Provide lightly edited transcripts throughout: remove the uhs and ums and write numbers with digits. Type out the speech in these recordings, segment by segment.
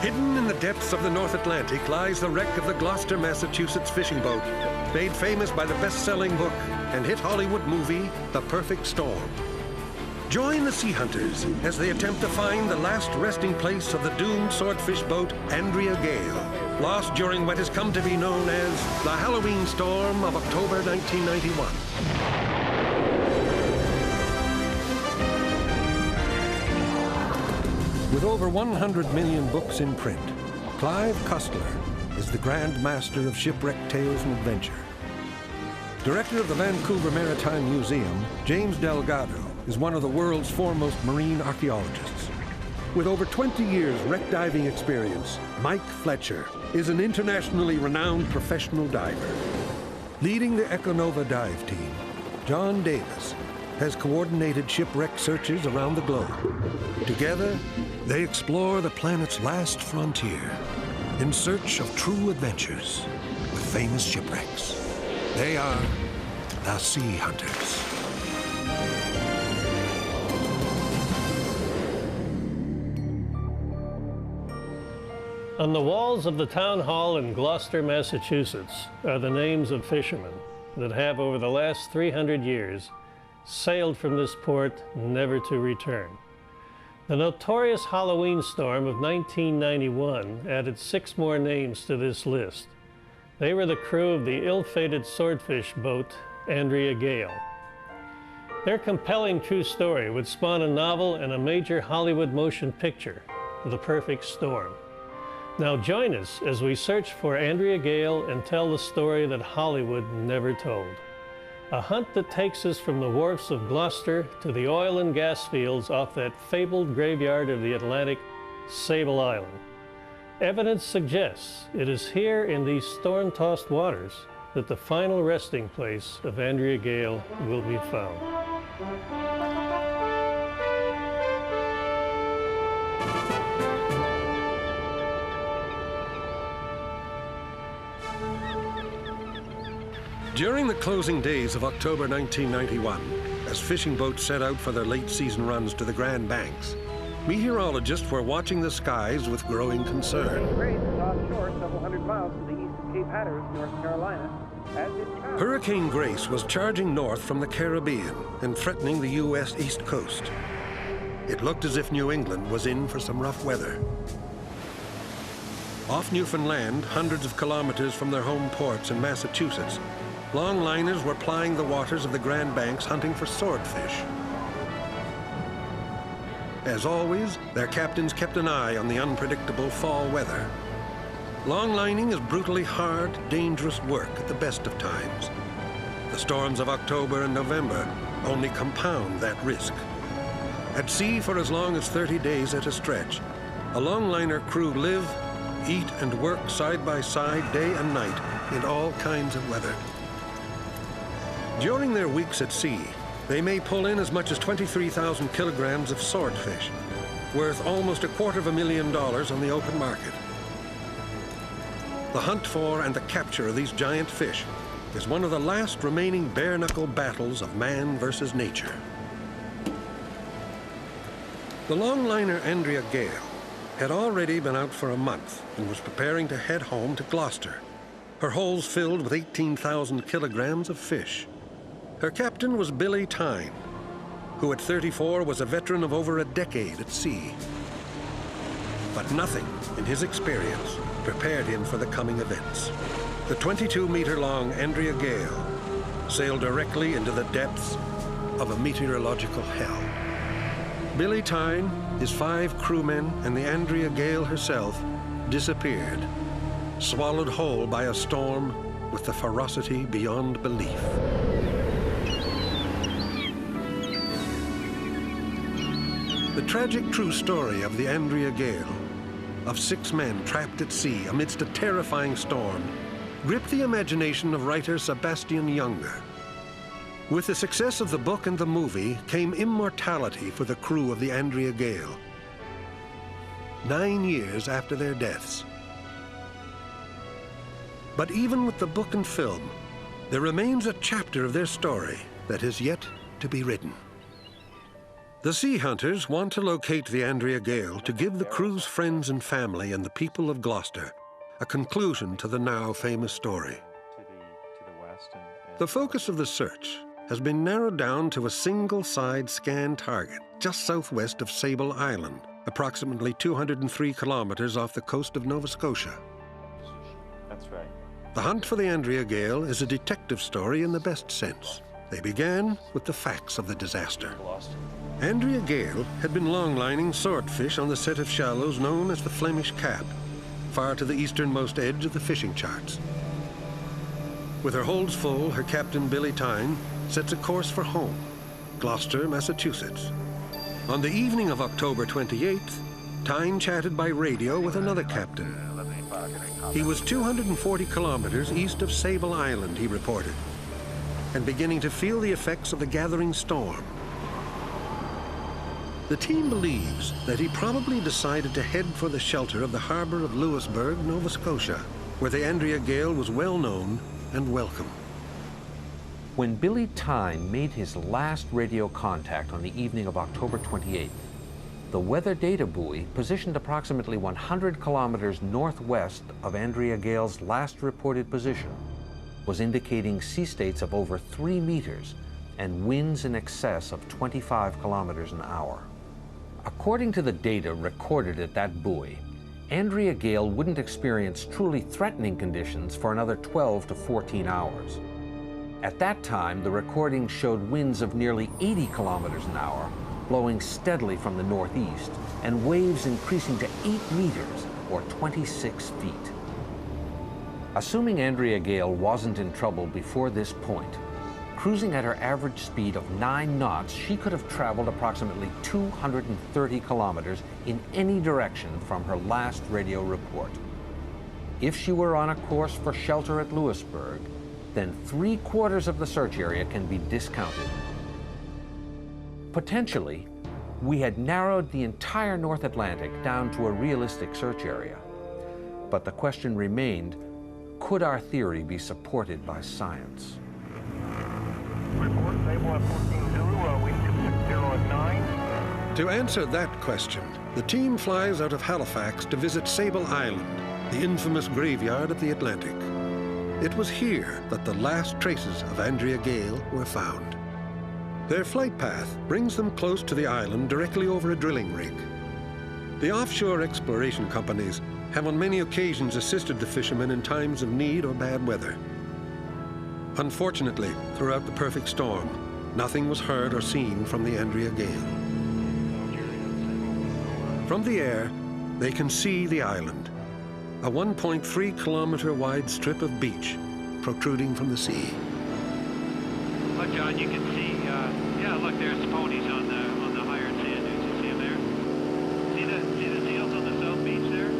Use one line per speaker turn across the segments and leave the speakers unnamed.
Hidden in the depths of the North Atlantic lies the wreck of the Gloucester, Massachusetts fishing boat, made famous by the best-selling book and hit Hollywood movie, The Perfect Storm. Join the sea hunters as they attempt to find the last resting place of the doomed swordfish boat, Andrea Gail, lost during what has come to be known as the Halloween storm of October 1991. With over 100 million books in print, Clive Cussler is the Grand Master of shipwreck tales and adventure. Director of the Vancouver Maritime Museum, James Delgado is one of the world's foremost marine archaeologists. With over 20 years wreck diving experience, Mike Fletcher is an internationally renowned professional diver. Leading the Econova dive team, John Davis has coordinated shipwreck searches around the globe. Together, they explore the planet's last frontier in search of true adventures with famous shipwrecks. They are the Sea Hunters.
On the walls of the town hall in Gloucester, Massachusetts, are the names of fishermen that have, over the last 300 years, sailed from this port never to return. The notorious Halloween storm of 1991 added 6 more names to this list. They were the crew of the ill-fated swordfish boat, Andrea Gail. Their compelling true story would spawn a novel and a major Hollywood motion picture, The Perfect Storm. Now join us as we search for Andrea Gail and tell the story that Hollywood never told. A hunt that takes us from the wharfs of Gloucester to the oil and gas fields off that fabled graveyard of the Atlantic, Sable Island. Evidence suggests it is here in these storm-tossed waters that the final resting place of Andrea Gail will be found.
During the closing days of October 1991, as fishing boats set out for their late-season runs to the Grand Banks, meteorologists were watching the skies with growing concern. Hurricane Grace was charging north from the Caribbean and threatening the U.S. East Coast. It looked as if New England was in for some rough weather. Off Newfoundland, hundreds of kilometers from their home ports in Massachusetts, longliners were plying the waters of the Grand Banks hunting for swordfish. As always, their captains kept an eye on the unpredictable fall weather. Longlining is brutally hard, dangerous work at the best of times. The storms of October and November only compound that risk. At sea for as long as 30 days at a stretch, a longliner crew live, eat, and work side by side, day and night, in all kinds of weather. During their weeks at sea, they may pull in as much as 23,000 kilograms of swordfish, worth almost $250,000 on the open market. The hunt for and the capture of these giant fish is one of the last remaining bare-knuckle battles of man versus nature. The longliner Andrea Gail had already been out for a month and was preparing to head home to Gloucester, her holds filled with 18,000 kilograms of fish. Her captain was Billy Tyne, who at 34 was a veteran of over a decade at sea. But nothing in his experience prepared him for the coming events. The 22-meter-long Andrea Gail sailed directly into the depths of a meteorological hell. Billy Tyne, his 5 crewmen, and the Andrea Gail herself disappeared, swallowed whole by a storm with the ferocity beyond belief. The tragic true story of the Andrea Gail, of 6 men trapped at sea amidst a terrifying storm, gripped the imagination of writer Sebastian Junger. With the success of the book and the movie came immortality for the crew of the Andrea Gail. 9 years after their deaths. But even with the book and film, there remains a chapter of their story that has yet to be written. The sea hunters want to locate the Andrea Gail to give the crew's friends and family and the people of Gloucester a conclusion to the now famous story. The focus of the search has been narrowed down to a single side scan target just southwest of Sable Island, approximately 203 kilometers off the coast of Nova Scotia.
That's right.
The hunt for the Andrea Gail is a detective story in the best sense. They began with the facts of the disaster. Andrea Gail had been longlining swordfish on the set of shallows known as the Flemish Cap, far to the easternmost edge of the fishing charts. With her holds full, her captain, Billy Tyne, sets a course for home, Gloucester, Massachusetts. On the evening of October 28th, Tyne chatted by radio with another captain. He was 240 kilometers east of Sable Island, he reported, and beginning to feel the effects of the gathering storm. The team believes that he probably decided to head for the shelter of the harbor of Louisbourg, Nova Scotia, where the Andrea Gail was well known and welcome.
When Billy Tyne made his last radio contact on the evening of October 28th, the weather data buoy, positioned approximately 100 kilometers northwest of Andrea Gail's last reported position, was indicating sea states of over 3 meters and winds in excess of 25 kilometers an hour. According to the data recorded at that buoy, Andrea Gail wouldn't experience truly threatening conditions for another 12 to 14 hours. At that time, the recording showed winds of nearly 80 kilometers an hour, blowing steadily from the northeast, and waves increasing to 8 meters, or 26 feet. Assuming Andrea Gail wasn't in trouble before this point, cruising at her average speed of 9 knots, she could have traveled approximately 230 kilometers in any direction from her last radio report. If she were on a course for shelter at Louisbourg, then 3/4 of the search area can be discounted. Potentially, we had narrowed the entire North Atlantic down to a realistic search area. But the question remained, could our theory be supported by science?
Report, Sable at 14 Zulu, wind 260 at 9.
To answer that question, the team flies out of Halifax to visit Sable Island, the infamous graveyard of the Atlantic. It was here that the last traces of Andrea Gail were found. Their flight path brings them close to the island directly over a drilling rig. The offshore exploration companies have on many occasions assisted the fishermen in times of need or bad weather. Unfortunately, throughout the perfect storm, nothing was heard or seen from the Andrea Gail. From the air, they can see the island, a 1.3 kilometer wide strip of beach protruding from the sea.
Look, John, you can see, yeah, look, there's ponies on the higher sand dunes. You see them there? See the seals on the south beach there?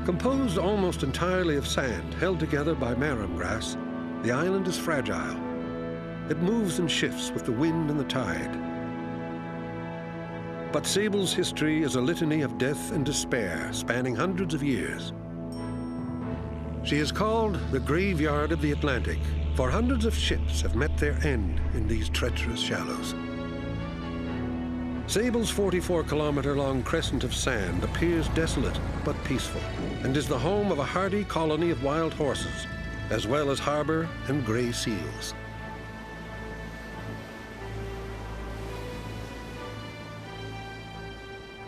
Composed almost entirely of sand held together by marram grass, the island is fragile. It moves and shifts with the wind and the tide. But Sable's history is a litany of death and despair spanning hundreds of years. She is called the graveyard of the Atlantic, for hundreds of ships have met their end in these treacherous shallows. Sable's 44-kilometer-long crescent of sand appears desolate but peaceful, and is the home of a hardy colony of wild horses, as well as harbor and gray seals.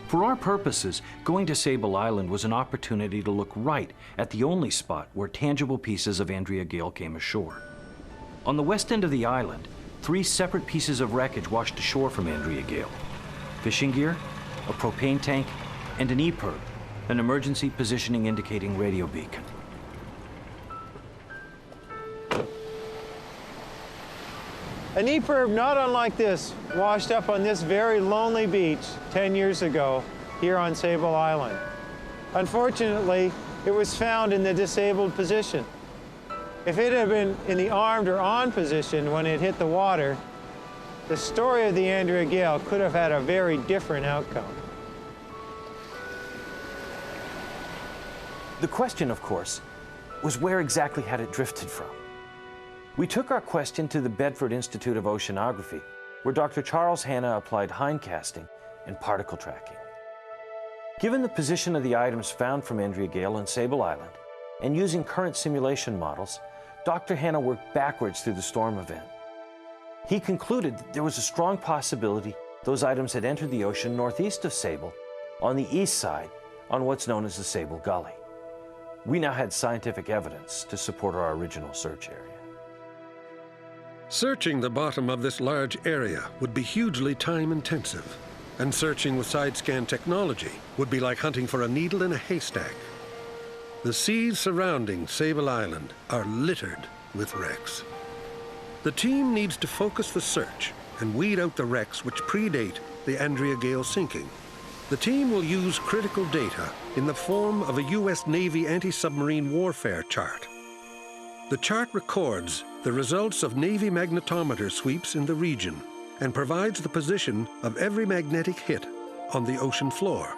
For our purposes, going to Sable Island was an opportunity to look right at the only spot where tangible pieces of Andrea Gail came ashore. On the west end of the island, 3 separate pieces of wreckage washed ashore from Andrea Gail: fishing gear, a propane tank, and an EPIRB, an emergency positioning indicating radio beacon.
An EPIRB not unlike this washed up on this very lonely beach 10 years ago here on Sable Island. Unfortunately, it was found in the disabled position. If it had been in the armed or on position when it hit the water, the story of the Andrea Gail could have had a very different outcome.
The question, of course, was where exactly had it drifted from? We took our question to the Bedford Institute of Oceanography, where Dr. Charles Hanna applied hindcasting and particle tracking. Given the position of the items found from Andrea Gail on Sable Island, and using current simulation models, Dr. Hanna worked backwards through the storm event. He concluded that there was a strong possibility those items had entered the ocean northeast of Sable, on the east side, on what's known as the Sable Gully. We now had scientific evidence to support our original search area.
Searching the bottom of this large area would be hugely time-intensive, and searching with side-scan technology would be like hunting for a needle in a haystack. The seas surrounding Sable Island are littered with wrecks. The team needs to focus the search and weed out the wrecks which predate the Andrea Gail sinking. The team will use critical data in the form of a U.S. Navy anti-submarine warfare chart. The chart records the results of Navy magnetometer sweeps in the region and provides the position of every magnetic hit on the ocean floor.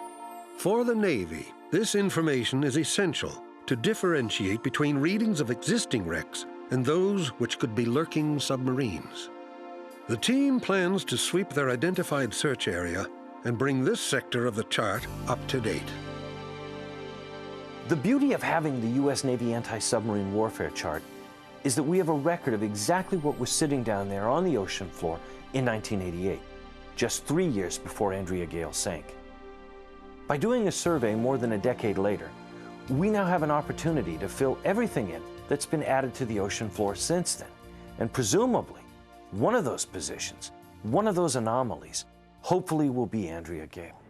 For the Navy, this information is essential to differentiate between readings of existing wrecks and those which could be lurking submarines. The team plans to sweep their identified search area and bring this sector of the chart up to date.
The beauty of having the U.S. Navy anti-submarine warfare chart is that we have a record of exactly what was sitting down there on the ocean floor in 1988, just 3 years before Andrea Gail sank. By doing a survey more than a decade later, we now have an opportunity to fill everything in that's been added to the ocean floor since then, and presumably, one of those positions, one of those anomalies, hopefully will be Andrea Gail.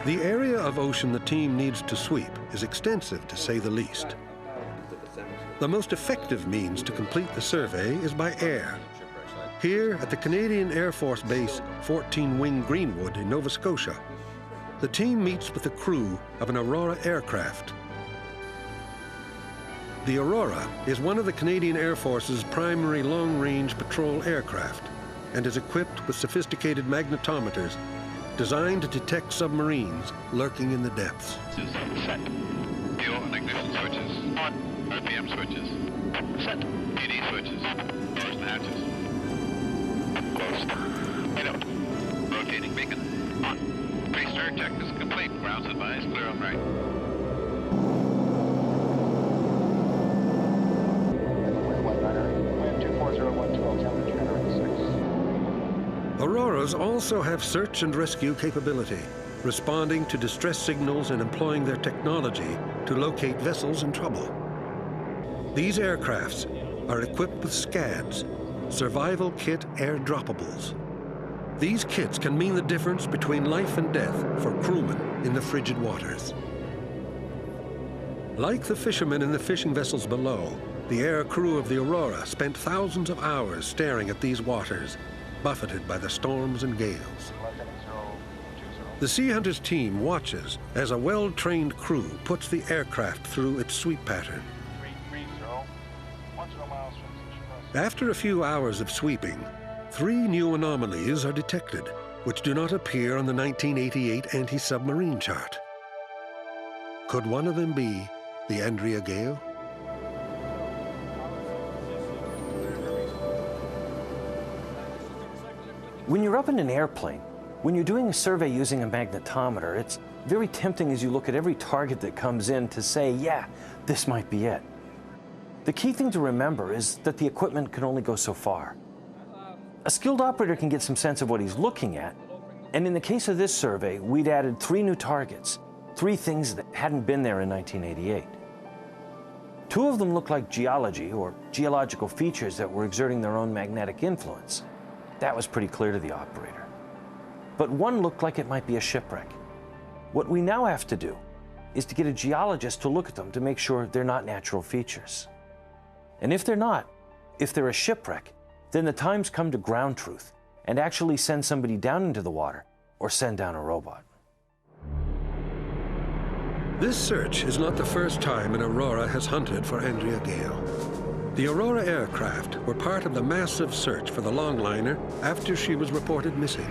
The area of ocean the team needs to sweep is extensive, to say the least. The most effective means to complete the survey is by air. Here at the Canadian Air Force Base 14 Wing Greenwood in Nova Scotia, the team meets with the crew of an Aurora aircraft. The Aurora is one of the Canadian Air Force's primary long-range patrol aircraft and is equipped with sophisticated magnetometers designed to detect submarines lurking in the depths.
Set. Fuel and ignition switches. On. RPM switches. Set. PD switches. Doors and hatches. Closed. Right out. Rotating beacon. On. Pre-start check is complete. Ground's advised. Clear on right.
Wind 24012, temperature entering 6.
Auroras also have search and rescue capability, responding to distress signals and employing their technology to locate vessels in trouble. These aircrafts are equipped with SCADs, Survival Kit Airdroppables. These kits can mean the difference between life and death for crewmen in the frigid waters. Like the fishermen in the fishing vessels below, the air crew of the Aurora spent thousands of hours staring at these waters, buffeted by the storms and gales. The Sea Hunters team watches as a well-trained crew puts the aircraft through its sweep pattern.
330, 10 miles from the
After a few hours of sweeping, 3 new anomalies are detected, which do not appear on the 1988 anti-submarine chart. Could one of them be the Andrea Gail?
When you're up in an airplane, when you're doing a survey using a magnetometer, it's very tempting as you look at every target that comes in to say, yeah, this might be it. The key thing to remember is that the equipment can only go so far. A skilled operator can get some sense of what he's looking at, and in the case of this survey, we'd added 3 new targets, 3 things that hadn't been there in 1988. 2 of them looked like geology or geological features that were exerting their own magnetic influence. That was pretty clear to the operator. But 1 looked like it might be a shipwreck. What we now have to do is to get a geologist to look at them to make sure they're not natural features. And if they're not, if they're a shipwreck, then the time's come to ground truth and actually send somebody down into the water or send down a robot.
This search is not the first time an Aurora has hunted for Andrea Gail. The Aurora aircraft were part of the massive search for the longliner after she was reported missing.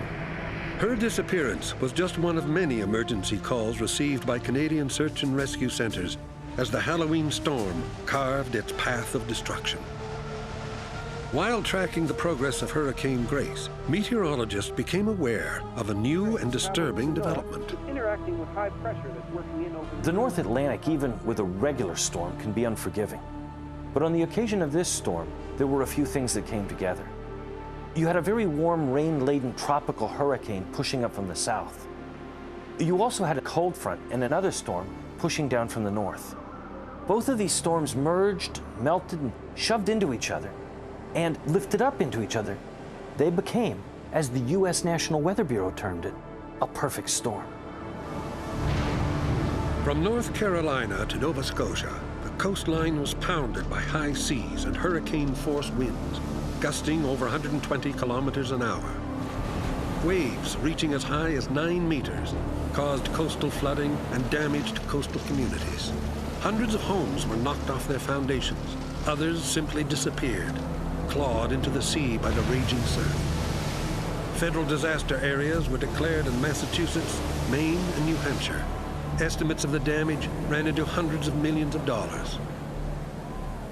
Her disappearance was just one of many emergency calls received by Canadian search and rescue centers as the Halloween storm carved its path of destruction. While tracking the progress of Hurricane Grace, meteorologists became aware of a new and disturbing development.
Interacting with high pressure that's working in over
The North Atlantic, even with a regular storm, can be unforgiving. But on the occasion of this storm, there were a few things that came together. You had a very warm, rain-laden tropical hurricane pushing up from the south. You also had a cold front and another storm pushing down from the north. Both of these storms merged, melted, and shoved into each other, and lifted up into each other. They became, as the U.S. National Weather Bureau termed it, a perfect storm.
From North Carolina to Nova Scotia, the coastline was pounded by high seas and hurricane-force winds, gusting over 120 kilometers an hour. Waves reaching as high as 9 meters caused coastal flooding and damaged coastal communities. Hundreds of homes were knocked off their foundations. Others simply disappeared, clawed into the sea by the raging surf. Federal disaster areas were declared in Massachusetts, Maine, and New Hampshire. Estimates of the damage ran into hundreds of millions of dollars.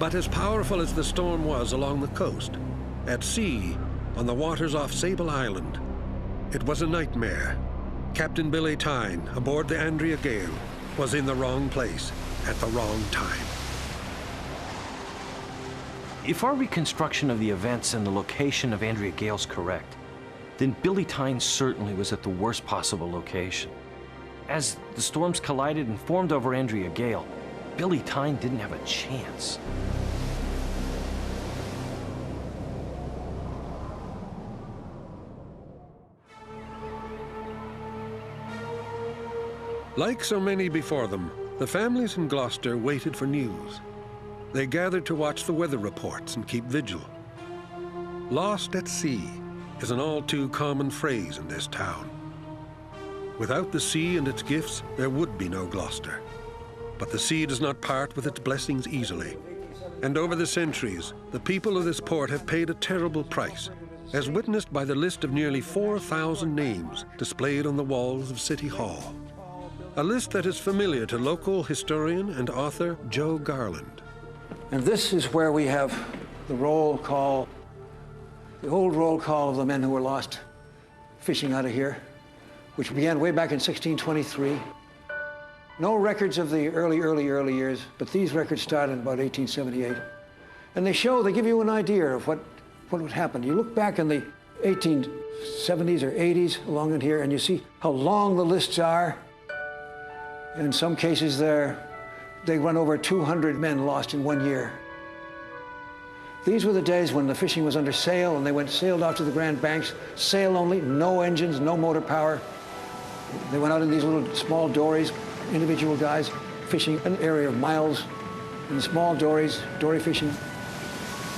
But as powerful as the storm was along the coast, at sea, on the waters off Sable Island, it was a nightmare. Captain Billy Tyne, aboard the Andrea Gail, was in the wrong place at the wrong time.
If our reconstruction of the events and the location of Andrea Gail's correct, then Billy Tyne certainly was at the worst possible location. As the storms collided and formed over Andrea Gail, Billy Tyne didn't have a chance.
Like so many before them, the families in Gloucester waited for news. They gathered to watch the weather reports and keep vigil. Lost at sea is an all too common phrase in this town. Without the sea and its gifts, there would be no Gloucester. But the sea does not part with its blessings easily. And over the centuries, the people of this port have paid a terrible price, as witnessed by the list of nearly 4,000 names displayed on the walls of City Hall. A list that is familiar to local historian and author Joe Garland.
And this is where we have the roll call, the old roll call of the men who were lost fishing out of here, which began way back in 1623. No records of the early years, but these records started in about 1878. And they give you an idea of what would happen. You look back in the 1870s or 80s along in here, and you see how long the lists are. In some cases they run over 200 men lost in 1 year. These were the days when the fishing was under sail, and they sailed out to the Grand Banks, sail only, no engines, no motor power. They went out in these little small dories, individual guys fishing an area of miles in small dories, dory fishing.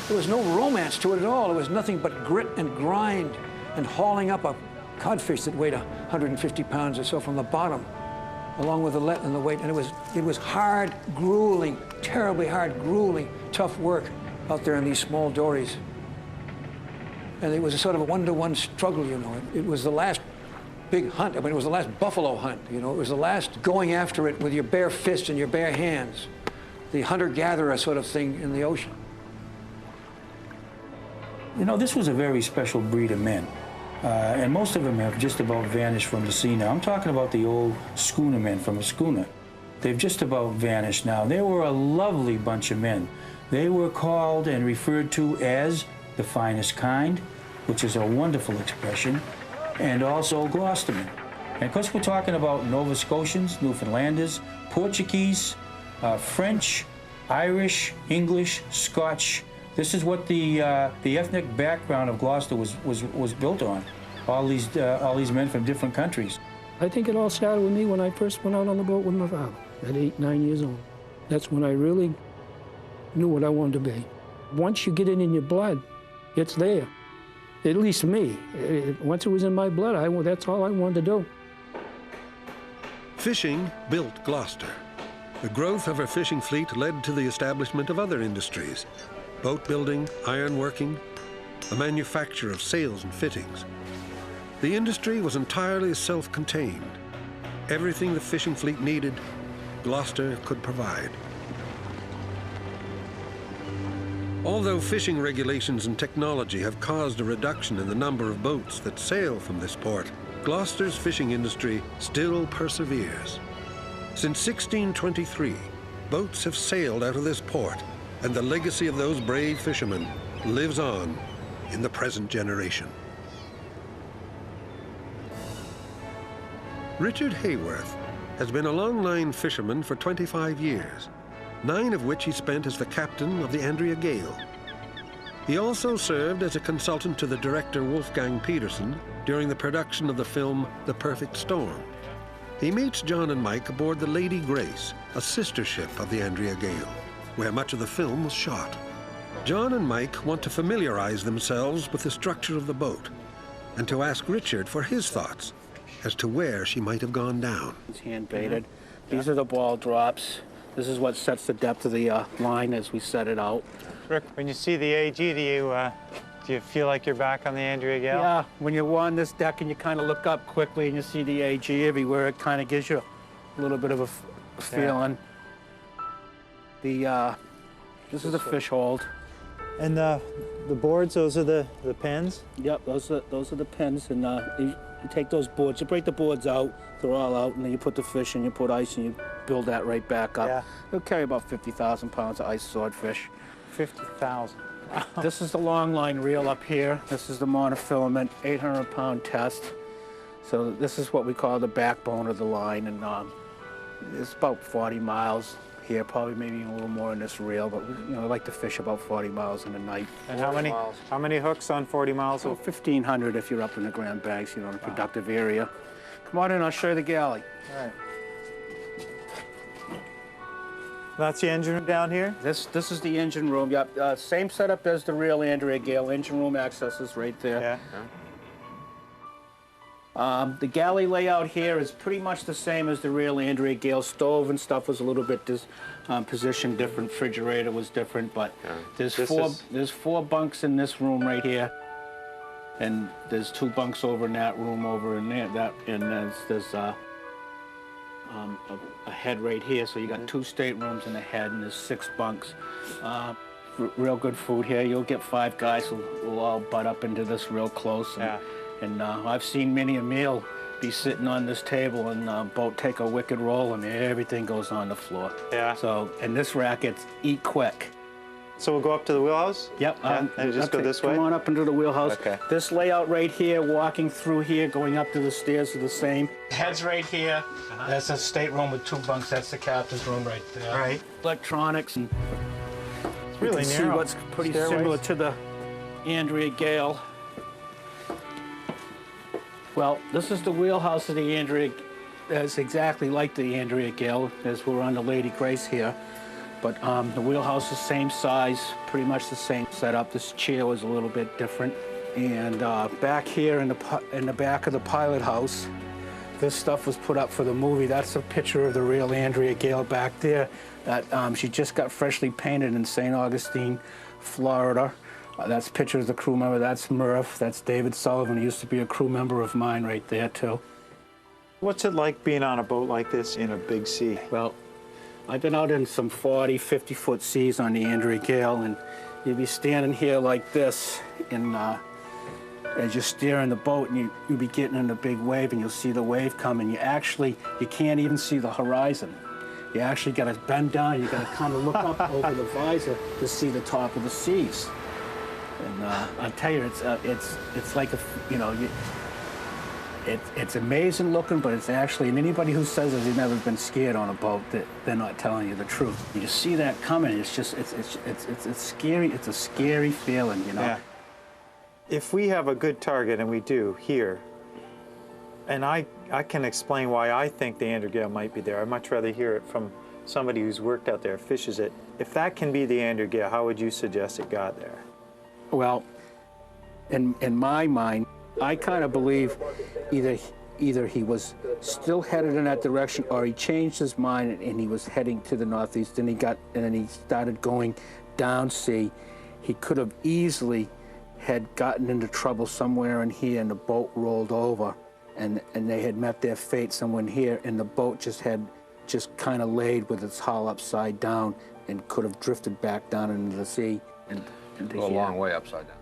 There was no romance to it at all. It was nothing but grit and grind and hauling up a codfish that weighed 150 pounds or so from the bottom, along with the let and the weight. And it was hard, grueling, terribly hard, grueling, tough work out there in these small dories. And it was a sort of a one-to-one struggle, you know. It was the last big hunt. I mean, it was the last buffalo hunt, you know. It was the last going after it with your bare fists and your bare hands. The hunter-gatherer sort of thing in the ocean.
You know, this was a very special breed of men. And most of them have just about vanished from the sea now. I'm talking about the old schooner men from a schooner. They've just about vanished now. They were a lovely bunch of men. They were called and referred to as the finest kind, which is a wonderful expression, and also Gloucestermen. And of course, we're talking about Nova Scotians, Newfoundlanders, Portuguese, French, Irish, English, Scotch. This is what the ethnic background of Gloucester was built on. All these men from different countries.
I think it all started with me when I first went out on the boat with my father at 8, 9 years old. That's when I really knew what I wanted to be. Once you get it in your blood, it's there. At least me. Once it was in my blood, that's all I wanted to do.
Fishing built Gloucester. The growth of her fishing fleet led to the establishment of other industries: boat building, ironworking, the manufacture of sails and fittings. The industry was entirely self-contained. Everything the fishing fleet needed, Gloucester could provide. Although fishing regulations and technology have caused a reduction in the number of boats that sail from this port, Gloucester's fishing industry still perseveres. Since 1623, boats have sailed out of this port, and the legacy of those brave fishermen lives on in the present generation. Richard Hayworth has been a longline fisherman for 25 years, 9 of which he spent as the captain of the Andrea Gail. He also served as a consultant to the director Wolfgang Petersen during the production of the film The Perfect Storm. He meets John and Mike aboard the Lady Grace, a sister ship of the Andrea Gail, where much of the film was shot. John and Mike want to familiarize themselves with the structure of the boat and to ask Richard for his thoughts as to where she might have gone down.
It's hand baited. These are the ball drops. This is what sets the depth of the line as we set it out.
Rick, when you see the AG, do you feel like you're back on the Andrea Gail?
Yeah, when you're on this deck and you kind of look up quickly and you see the AG everywhere, it kind of gives you a little bit of a feeling. Yeah. This is the fish hold.
And the boards, those are the pins?
Yep, those are the pins, and you take those boards, you break the boards out, they're all out, and then you put the fish in, you put ice, and you build that right back up.
Yeah.
It'll carry about 50,000 pounds of ice swordfish.
50,000.
This is the long line reel up here. This is the monofilament 800-pound test. So this is what we call the backbone of the line, and it's about 40 miles here, probably maybe a little more in this reel, but I like to fish about 40 miles in a night.
And how many hooks on 40 miles?
Oh, 1,500 if you're up in the Grand Banks, in a productive area. Come on in, I'll show you the galley.
All right. That's the engine room down here?
This is the engine room. Yep, same setup as the real Andrea Gail. Engine room access is right there.
Yeah.
The galley layout here is pretty much the same as the real Andrea Gail. Stove and stuff was a little bit positioned different. Refrigerator was different, but there's 4 bunks in this room right here, and there's 2 bunks over in that room over in there. And there's a head right here, so you got 2 staterooms and a head, and there's 6 bunks. Real good food here. You'll get 5 guys who'll all butt up into this real close. And I've seen many a meal be sitting on this table and boat take a wicked roll and everything goes on the floor.
Yeah.
So, and this racket's eat quick.
So we'll go up to the wheelhouse?
Yep.
And just go this way?
Come on up into the wheelhouse.
Okay.
This layout right here, walking through here, going up to the stairs are the same. Head's right here. That's a stateroom with 2 bunks. That's the captain's room right there.
Right.
Electronics. And
it's really
you can
narrow.
see what's pretty similar to the Andrea Gail. Well, this is the wheelhouse of the Andrea. It's exactly like the Andrea Gail, as we're on the Lady Grace here. But the wheelhouse is same size, pretty much the same setup. This chair was a little bit different. And back here in the back of the pilot house, this stuff was put up for the movie. That's a picture of the real Andrea Gail back there. That she just got freshly painted in St. Augustine, Florida. That's a picture of the crew member. That's Murph. That's David Sullivan. He used to be a crew member of mine right there, too.
What's it like being on a boat like this in a big sea?
Well, I've been out in some 40, 50-foot seas on the Andrea Gail, and you'd be standing here like this, and as you're steering the boat, and you'll be getting in a big wave, and you'll see the wave come, and you can't even see the horizon. You actually got to bend down. You got to kind of look up over the visor to see the top of the seas. And I tell you, it's like it's amazing looking, but it's actually, and anybody who says that they've never been scared on a boat, that they're not telling you the truth. You see that coming, it's just it's scary. It's a scary feeling,
Yeah. If we have a good target, and we do here, and I can explain why I think the Andrea Gail might be there. I'd much rather hear it from somebody who's worked out there, fishes it. If that can be the Andrea Gail, how would you suggest it got there?
Well, in my mind, I kind of believe either he was still headed in that direction, or he changed his mind and he was heading to the northeast. And then he started going down sea. He could have easily had gotten into trouble somewhere in here, and the boat rolled over, and they had met their fate somewhere in here, and the boat just kind of laid with its hull upside down and could have drifted back down into the sea.
Go a long way upside down.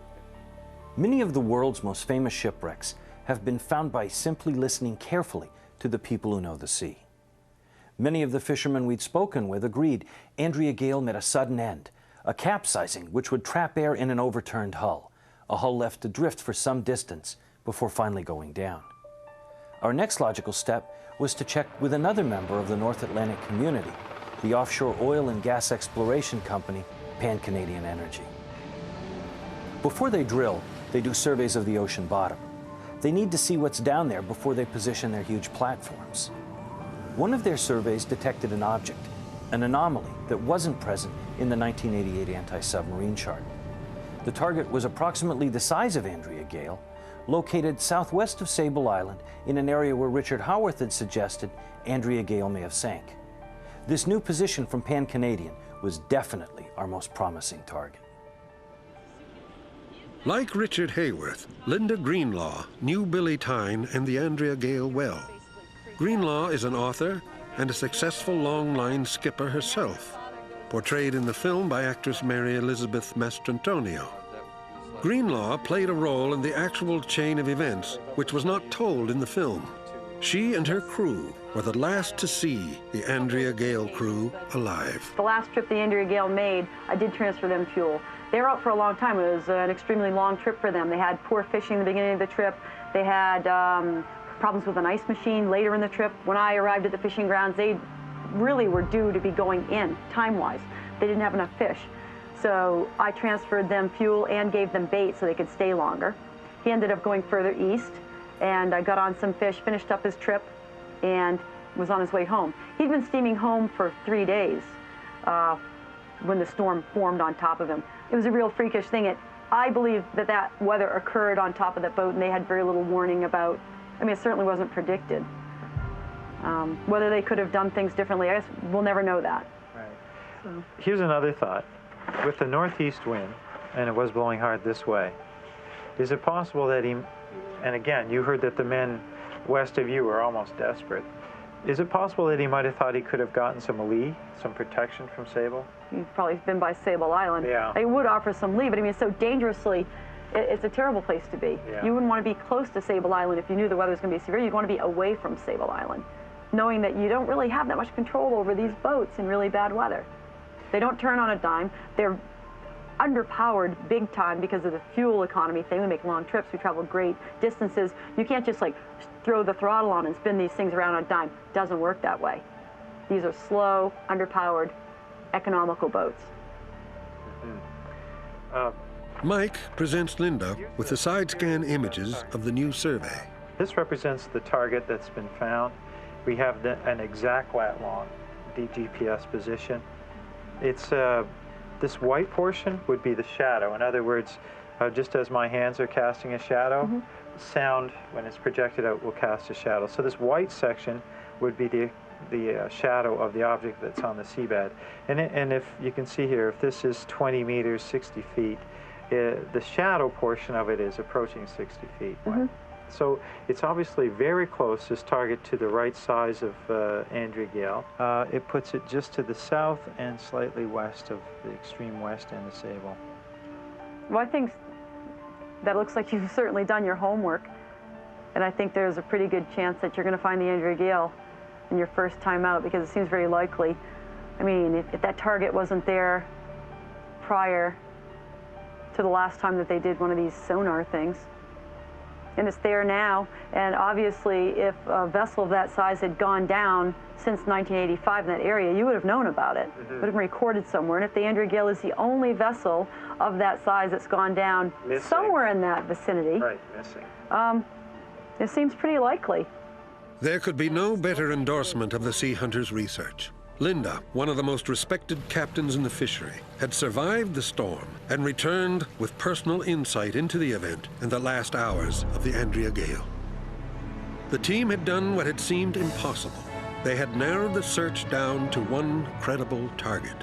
Many of the world's most famous shipwrecks have been found by simply listening carefully to the people who know the sea. Many of the fishermen we'd spoken with agreed Andrea Gail met a sudden end, a capsizing which would trap air in an overturned hull, a hull left to drift for some distance before finally going down. Our next logical step was to check with another member of the North Atlantic community, the offshore oil and gas exploration company, Pan-Canadian Energy. Before they drill, they do surveys of the ocean bottom. They need to see what's down there before they position their huge platforms. One of their surveys detected an object, an anomaly that wasn't present in the 1988 anti-submarine chart. The target was approximately the size of Andrea Gail, located southwest of Sable Island in an area where Richard Howarth had suggested Andrea Gail may have sank. This new position from Pan-Canadian was definitely our most promising target.
Like Richard Hayworth, Linda Greenlaw knew Billy Tyne and the Andrea Gail well. Greenlaw is an author and a successful long-line skipper herself, portrayed in the film by actress Mary Elizabeth Mastrantonio. Greenlaw played a role in the actual chain of events, which was not told in the film. She and her crew were the last to see the Andrea Gail crew alive.
The last trip the Andrea Gail made, I did transfer them fuel. They were out for a long time. It was an extremely long trip for them. They had poor fishing in the beginning of the trip. They had problems with an ice machine later in the trip. When I arrived at the fishing grounds, they really were due to be going in, time-wise. They didn't have enough fish. So I transferred them fuel and gave them bait so they could stay longer. He ended up going further east, and I got on some fish, finished up his trip, and was on his way home. He'd been steaming home for 3 days when the storm formed on top of him. It was a real freakish thing. I believe that weather occurred on top of that boat, and they had very little warning about, I mean, it certainly wasn't predicted. Whether they could have done things differently, I guess we'll never know that.
Right.
So.
Here's another thought. With the northeast wind, and it was blowing hard this way, is it possible that he, and again, you heard that the men west of you were almost desperate. Is it possible that he might have thought he could have gotten some lee, some protection from Sable?
He's probably been by Sable Island.
Yeah.
They would offer some lee, but I mean, it's so dangerously, it's a terrible place to be.
Yeah.
You wouldn't want to be close to Sable Island if you knew the weather was going to be severe. You'd want to be away from Sable Island, knowing that you don't really have that much control over these boats in really bad weather. They don't turn on a dime. They're underpowered big time because of the fuel economy thing. We make long trips. We travel great distances. You can't just like throw the throttle on and spin these things around on a dime. Doesn't work that way. These are slow, underpowered, economical boats.
Mike presents Linda with the side scan images of the new survey.
This represents the target that's been found. We have an exact lat long GPS position. It's this white portion would be the shadow. In other words, just as my hands are casting a shadow, sound, when it's projected out, will cast a shadow. So this white section would be the shadow of the object that's on the seabed. And if you can see here, if this is 20 meters, 60 feet, the shadow portion of it is approaching 60 feet. So it's obviously very close, this target, to the right size of Andrea Gail. It puts it just to the south and slightly west of the extreme west end of Sable.
Well, I think that looks like you've certainly done your homework. And I think there's a pretty good chance that you're going to find the Andrea Gail in your first time out, because it seems very likely. I mean, if that target wasn't there prior to the last time that they did one of these sonar things, and it's there now, and obviously if a vessel of that size had gone down since 1985 in that area, you would have known about it. It would have been recorded somewhere. And if the Andrea Gail is the only vessel of that size that's gone down somewhere in that vicinity, it seems pretty likely.
There could be no better endorsement of the Sea Hunters' research. Linda, one of the most respected captains in the fishery, had survived the storm and returned with personal insight into the event and the last hours of the Andrea Gail. The team had done what had seemed impossible. They had narrowed the search down to one credible target.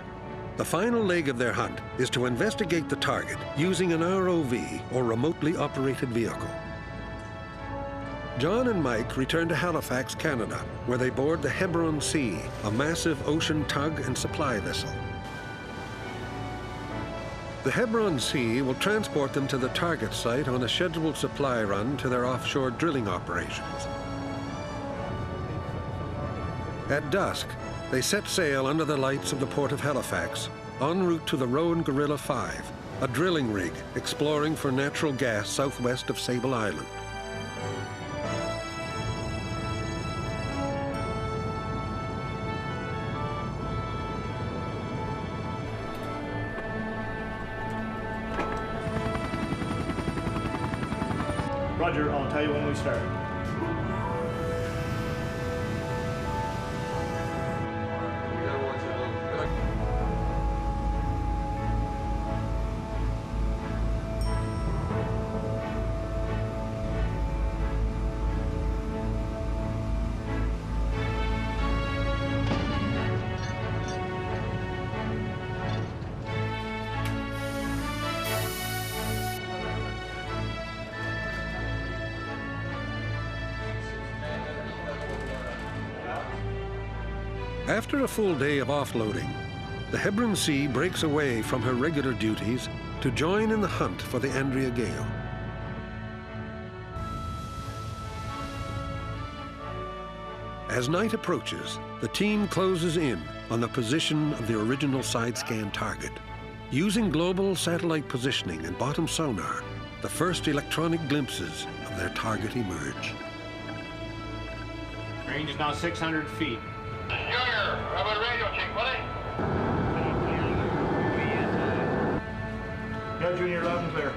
The final leg of their hunt is to investigate the target using an ROV, or remotely operated vehicle. John and Mike return to Halifax, Canada, where they board the Hebron Sea, a massive ocean tug and supply vessel. The Hebron Sea will transport them to the target site on a scheduled supply run to their offshore drilling operations. At dusk, they set sail under the lights of the port of Halifax, en route to the Rowan Gorilla 5, a drilling rig exploring for natural gas southwest of Sable Island.
Roger, I'll tell you when we start.
After a full day of offloading, the Hebron Sea breaks away from her regular duties to join in the hunt for the Andrea Gail. As night approaches, the team closes in on the position of the original side-scan target. Using global satellite positioning and bottom sonar, the first electronic glimpses of their target emerge.
Range is now 600 feet.
Junior, how about radio check, buddy?
Yeah, Junior, loud and clear.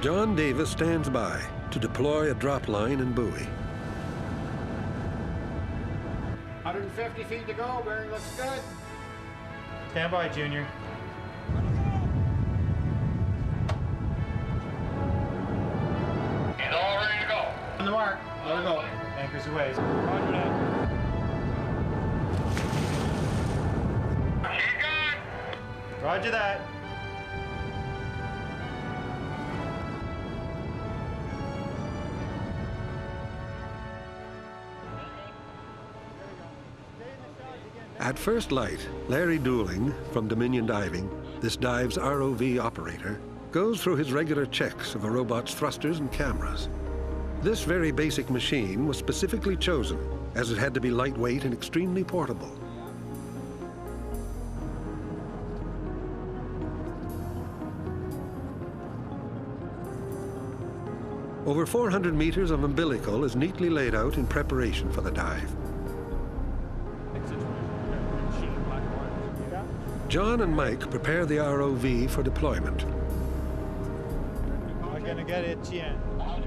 John Davis stands by to deploy a drop line and buoy.
150 feet to go, bearing looks good. Stand by, Junior.
He's all ready to go.
On the mark. Let her go. Anchors away. Roger that.
She's gone.
Roger that.
At first light, Larry Dooling, from Dominion Diving, this dive's ROV operator, goes through his regular checks of the robot's thrusters and cameras. This very basic machine was specifically chosen as it had to be lightweight and extremely portable. Over 400 meters of umbilical is neatly laid out in preparation for the dive. John and Mike prepare the ROV for deployment.
I'm gonna get it, Etienne.
I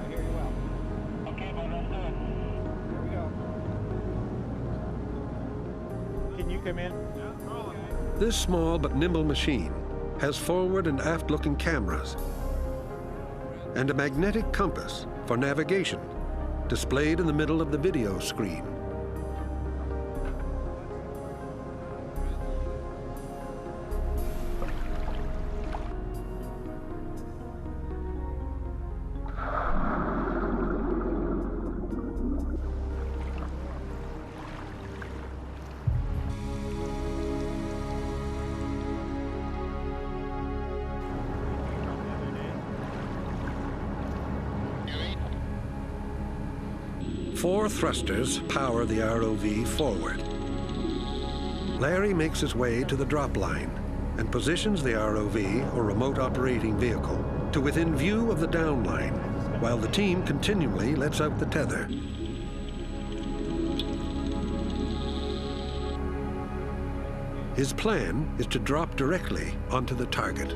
hear you well. Okay, but let's do it. Here we go.
Can you come in?
This small but nimble machine has forward and aft-looking cameras and a magnetic compass for navigation displayed in the middle of the video screen. Four thrusters power the ROV forward. Larry makes his way to the drop line and positions the ROV, or remote operating vehicle, to within view of the downline, while the team continually lets out the tether. His plan is to drop directly onto the target.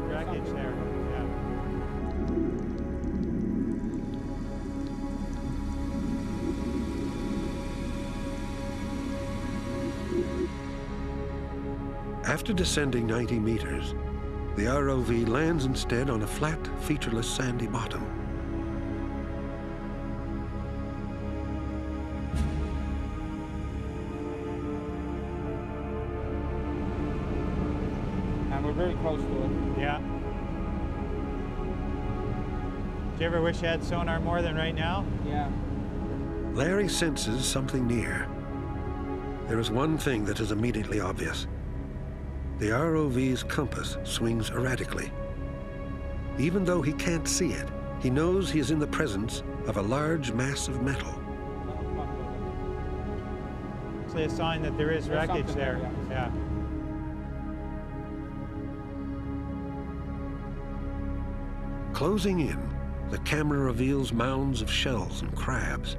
Trackage there.
After descending 90 meters, the ROV lands instead on a flat, featureless sandy bottom.
And we're very close to it.
Yeah. Do you ever wish you had sonar more than right now?
Yeah.
Larry senses something near. There is one thing that is immediately obvious. the ROV's compass swings erratically. Even though he can't see it, he knows he is in the presence of a large mass of metal.
It's a sign that there is wreckage there. Yeah.
Closing in, the camera reveals mounds of shells and crabs,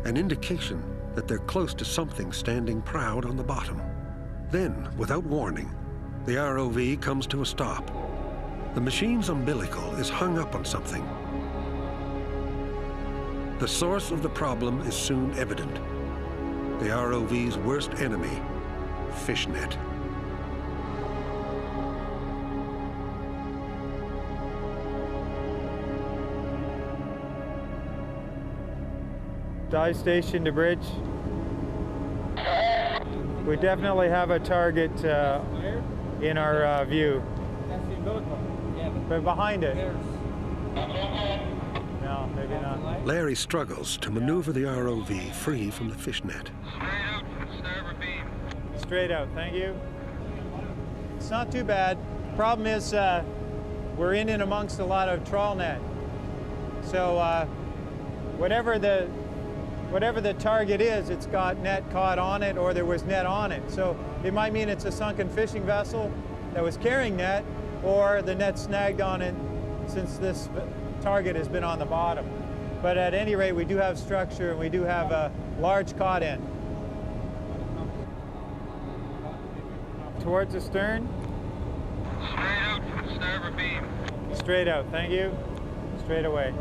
an indication that they're close to something standing proud on the bottom. Then, without warning, the ROV comes to a stop. The machine's umbilical is hung up on something. The source of the problem is soon evident. The ROV's worst enemy, fishnet.
Dive station to bridge. We definitely have a target in our view.
That's the umbilical. Yeah,
but behind it.
There's...
No, maybe not.
Larry struggles to maneuver the ROV free from the fishnet.
Straight out, thank you. It's not too bad. Problem is we're in and amongst a lot of trawl net. So whatever the target is, it's got net caught on it or there was net on it. So it might mean it's a sunken fishing vessel that was carrying net, or the net snagged on it since this target has been on the bottom. But at any rate, we do have structure and we do have a large caught end. Towards the stern.
Straight out from the starboard beam.
Straight out, thank you. Straight away.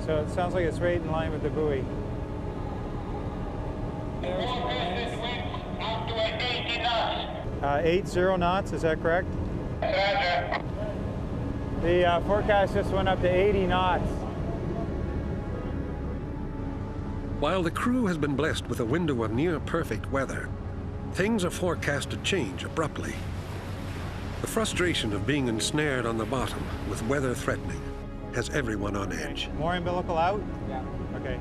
So it sounds like it's right in line with the buoy.
Up to 80 knots.
80 knots, is that correct? The forecast just went up to 80 knots.
While the crew has been blessed with a window of near-perfect weather, things are forecast to change abruptly. The frustration of being ensnared on the bottom with weather threatening has everyone on edge.
More umbilical out?
Yeah.
Okay.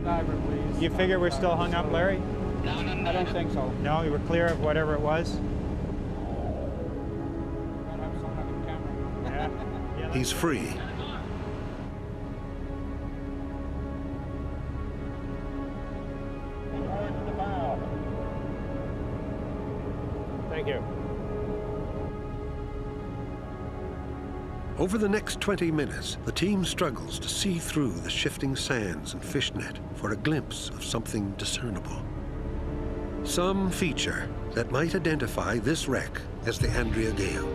Diver, please.
You figure we're still hung up, Larry?
I don't think so.
No, you were clear of whatever it was?
He's free.
Thank you.
Over the next 20 minutes, the team struggles to see through the shifting sands and fishnet for a glimpse of something discernible. Some feature that might identify this wreck as the Andrea Gail.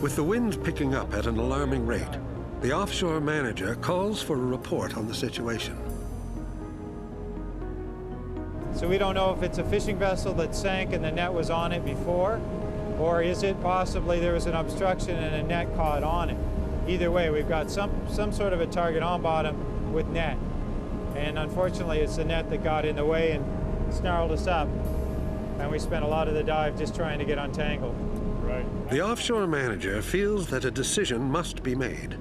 With the wind picking up at an alarming rate, the offshore manager calls for a report on the situation.
So we don't know if it's a fishing vessel that sank and the net was on it before, or is it possibly there was an obstruction and a net caught on it. Either way, we've got some sort of a target on bottom with net. And unfortunately, it's the net that got in the way and snarled us up. And we spent a lot of the dive just trying to get untangled.
Right. The offshore manager feels that a decision must be made.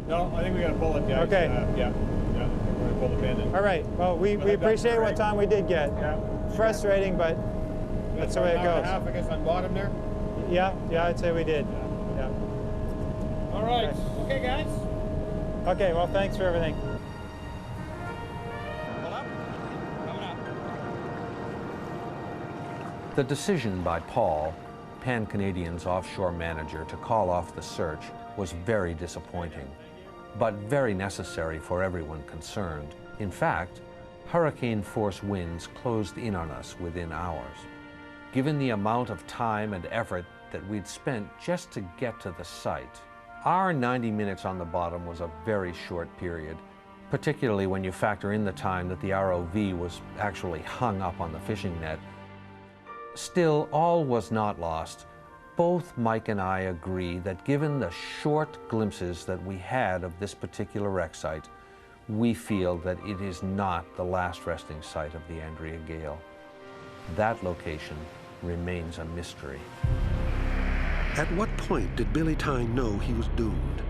No, I think we got to pull it, guys.
Okay.
Yeah, we're going to pull the pin in.
All right. Well, we appreciate what time we did get.
Yeah.
Frustrating, but that's the way it goes.
Half, I guess, on bottom there.
Yeah, I'd say we did. Yeah.
All right. Okay, guys.
Okay. Well, thanks for everything.
The decision by Paul, Pan-Canadian's offshore manager, to call off the search was very disappointing, but very necessary for everyone concerned. In fact, hurricane-force winds closed in on us within hours. Given the amount of time and effort that we'd spent just to get to the site, our 90 minutes on the bottom was a very short period, particularly when you factor in the time that the ROV was actually hung up on the fishing net. Still, all was not lost. Both Mike and I agree that given the short glimpses that we had of this particular wreck site, we feel that it is not the last resting site of the Andrea Gail. That location remains a mystery.
At what point did Billy Tyne know he was doomed?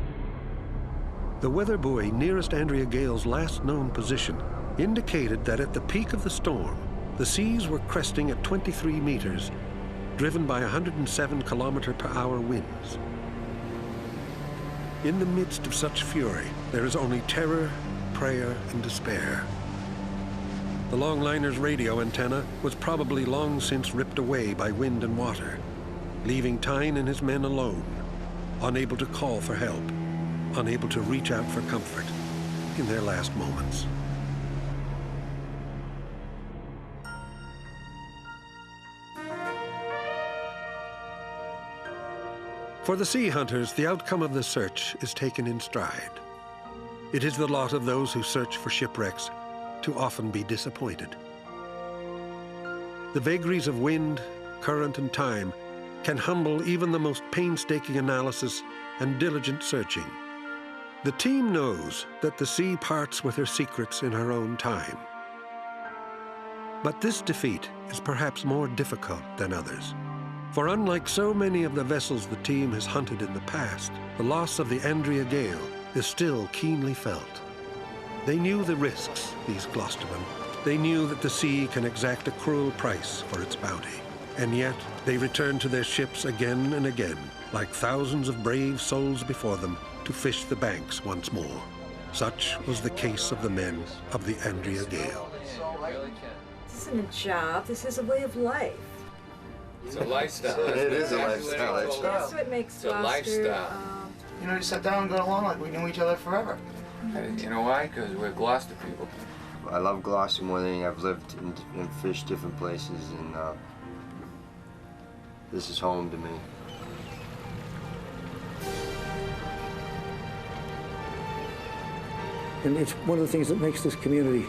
The weather buoy nearest Andrea Gail's last known position indicated that at the peak of the storm, the seas were cresting at 23 meters, driven by 107 km/h winds. In the midst of such fury, there is only terror, prayer, and despair. The longliner's radio antenna was probably long since ripped away by wind and water, leaving Tyne and his men alone, unable to call for help, unable to reach out for comfort in their last moments. For the sea hunters, the outcome of the search is taken in stride. It is the lot of those who search for shipwrecks to often be disappointed. The vagaries of wind, current, and time can humble even the most painstaking analysis and diligent searching. The team knows that the sea parts with her secrets in her own time. But this defeat is perhaps more difficult than others. For unlike so many of the vessels the team has hunted in the past, the loss of the Andrea Gail is still keenly felt. They knew the risks, these Gloucestermen. They knew that the sea can exact a cruel price for its bounty. And yet, they returned to their ships again and again, like thousands of brave souls before them, to fish the banks once more. Such was the case of the men of the Andrea Gail.
This isn't a job, this is a way of life.
It's a lifestyle.
It is a lifestyle.
That's what makes
Gloucester. It's a lifestyle.
You know, you sat down and got along like we knew each other forever.
You know why? Because we're Gloucester people.
I love Gloucester more than anything. I've lived and fished different places, and this is home to me.
And it's one of the things that makes this community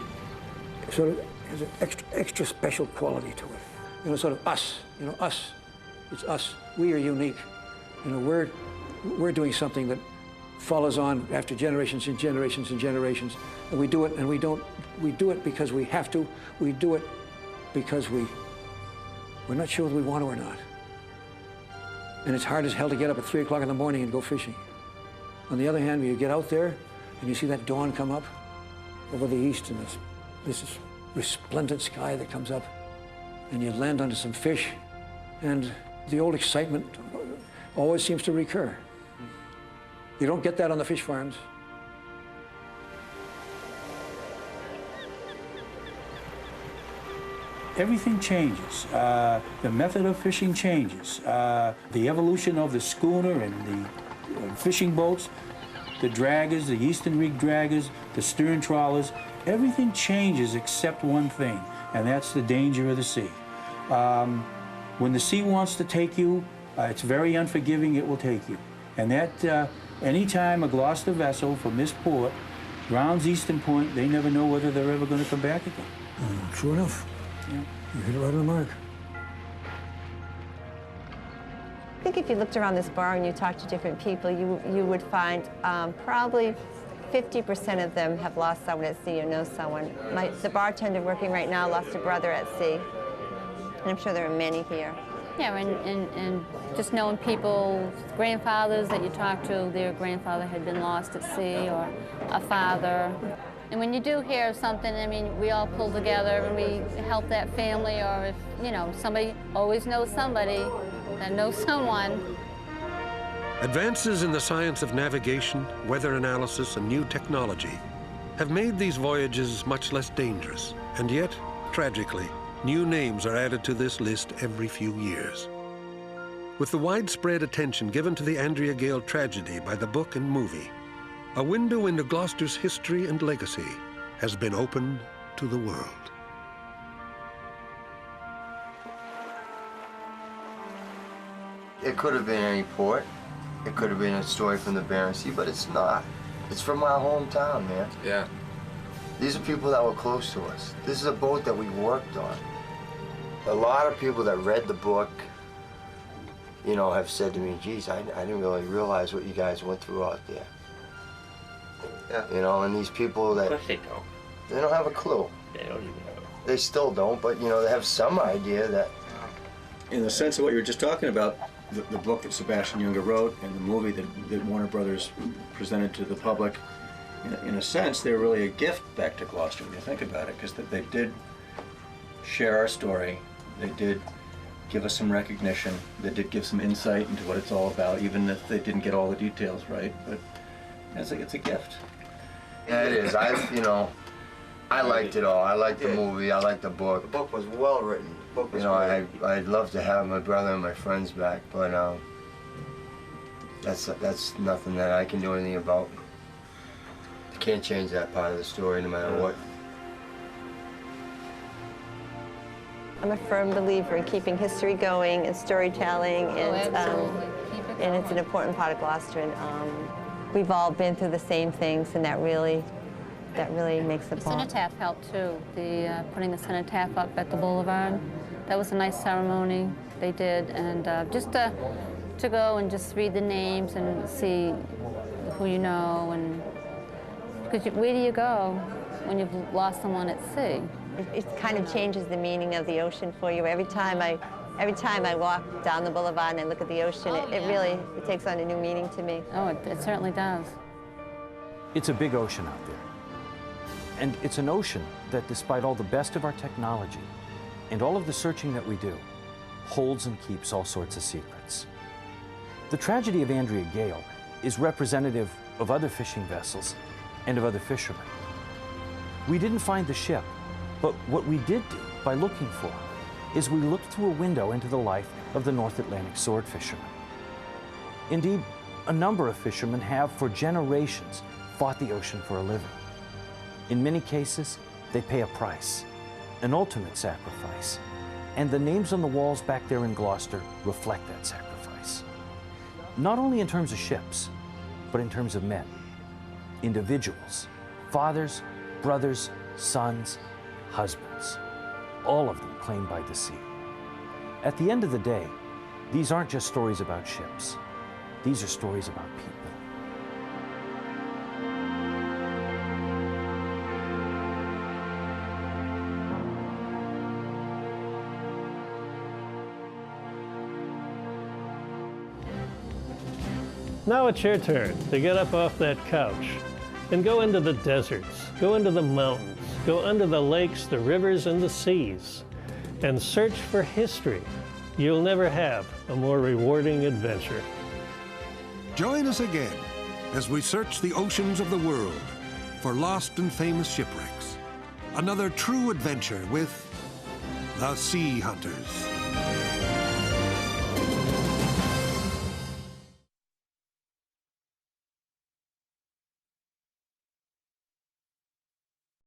sort of has an extra special quality to it. You know, sort of us. You know, us. It's us. We are unique. You know, we're doing something that follows on after generations and generations and generations, and we do it. And we do it because we have to. We do it because we're not sure whether we want to or not. And it's hard as hell to get up at 3 o'clock in the morning and go fishing. On the other hand, when you get out there and you see that dawn come up over the east and this resplendent sky that comes up, and you land onto some fish, and the old excitement always seems to recur. You don't get that on the fish farms.
Everything changes. The method of fishing changes. The evolution of the schooner and the fishing boats, the draggers, the eastern rig draggers, the stern trawlers, everything changes except one thing, and that's the danger of the sea. When the sea wants to take you, it's very unforgiving, it will take you. And that, anytime a Gloucester vessel from this port rounds Eastern Point, they never know whether they're ever going to come back again.
True enough.
Yeah.
You hit it right on the mark.
I think if you looked around this bar and you talked to different people, you would find probably 50% of them have lost someone at sea or know someone. The bartender working right now lost a brother at sea. And I'm sure there are many here.
Yeah, and just knowing people, grandfathers that you talk to, their grandfather had been lost at sea, or a father. And when you do hear of something, I mean, we all pull together and we help that family, or if, you know, somebody always knows somebody that knows someone.
Advances in the science of navigation, weather analysis, and new technology have made these voyages much less dangerous, and yet, tragically, new names are added to this list every few years. With the widespread attention given to the Andrea Gail tragedy by the book and movie, a window into Gloucester's history and legacy has been opened to the world.
It could have been any port. It could have been a story from the Bering Sea, but it's not. It's from our hometown, man.
Yeah.
These are people that were close to us. This is a boat that we worked on. A lot of people that read the book, you know, have said to me, geez, I didn't really realize what you guys went through out there. Yeah. You know, and these people that...
Of course they don't.
They don't have a clue.
They don't even know.
They still don't, but, you know, they have some idea that...
In the sense of what you were just talking about, the book that Sebastian Junger wrote and the movie that Warner Brothers presented to the public, in a sense, they're really a gift back to Gloucester when you think about it, because they did share our story. They did give us some recognition. They did give some insight into what it's all about, even if they didn't get all the details right. But it's a gift.
Yeah, it is. I liked it all. I liked the movie. I liked the book. The book was well written. The book was great. I'd love to have my brother and my friends back, but that's nothing that I can do anything about. I can't change that part of the story, no matter what.
I'm a firm believer in keeping history going and storytelling, and it's an important part of Gloucester. And we've all been through the same things, and that really makes it bond.
The cenotaph helped too. The putting the cenotaph up at the boulevard, that was a nice ceremony they did, and just to go and just read the names and see who you know, and because where do you go when you've lost someone at sea?
It kind of changes the meaning of the ocean for you. Every time I walk down the boulevard and I look at the ocean, it really takes on a new meaning to me.
Oh, it certainly does.
It's a big ocean out there. And it's an ocean that, despite all the best of our technology and all of the searching that we do, holds and keeps all sorts of secrets. The tragedy of Andrea Gail is representative of other fishing vessels and of other fishermen. We didn't find the ship, but what we did do by looking for it is we looked through a window into the life of the North Atlantic sword fishermen. Indeed, a number of fishermen have for generations fought the ocean for a living. In many cases, they pay a price, an ultimate sacrifice, and the names on the walls back there in Gloucester reflect that sacrifice. Not only in terms of ships, but in terms of men, individuals, fathers, brothers, sons, husbands, all of them claimed by the sea. At the end of the day, these aren't just stories about ships. These are stories about people.
Now it's your turn to get up off that couch and go into the deserts, go into the mountains, go under the lakes, the rivers, and the seas, and search for history. You'll never have a more rewarding adventure.
Join us again as we search the oceans of the world for lost and famous shipwrecks. Another true adventure with the Sea Hunters.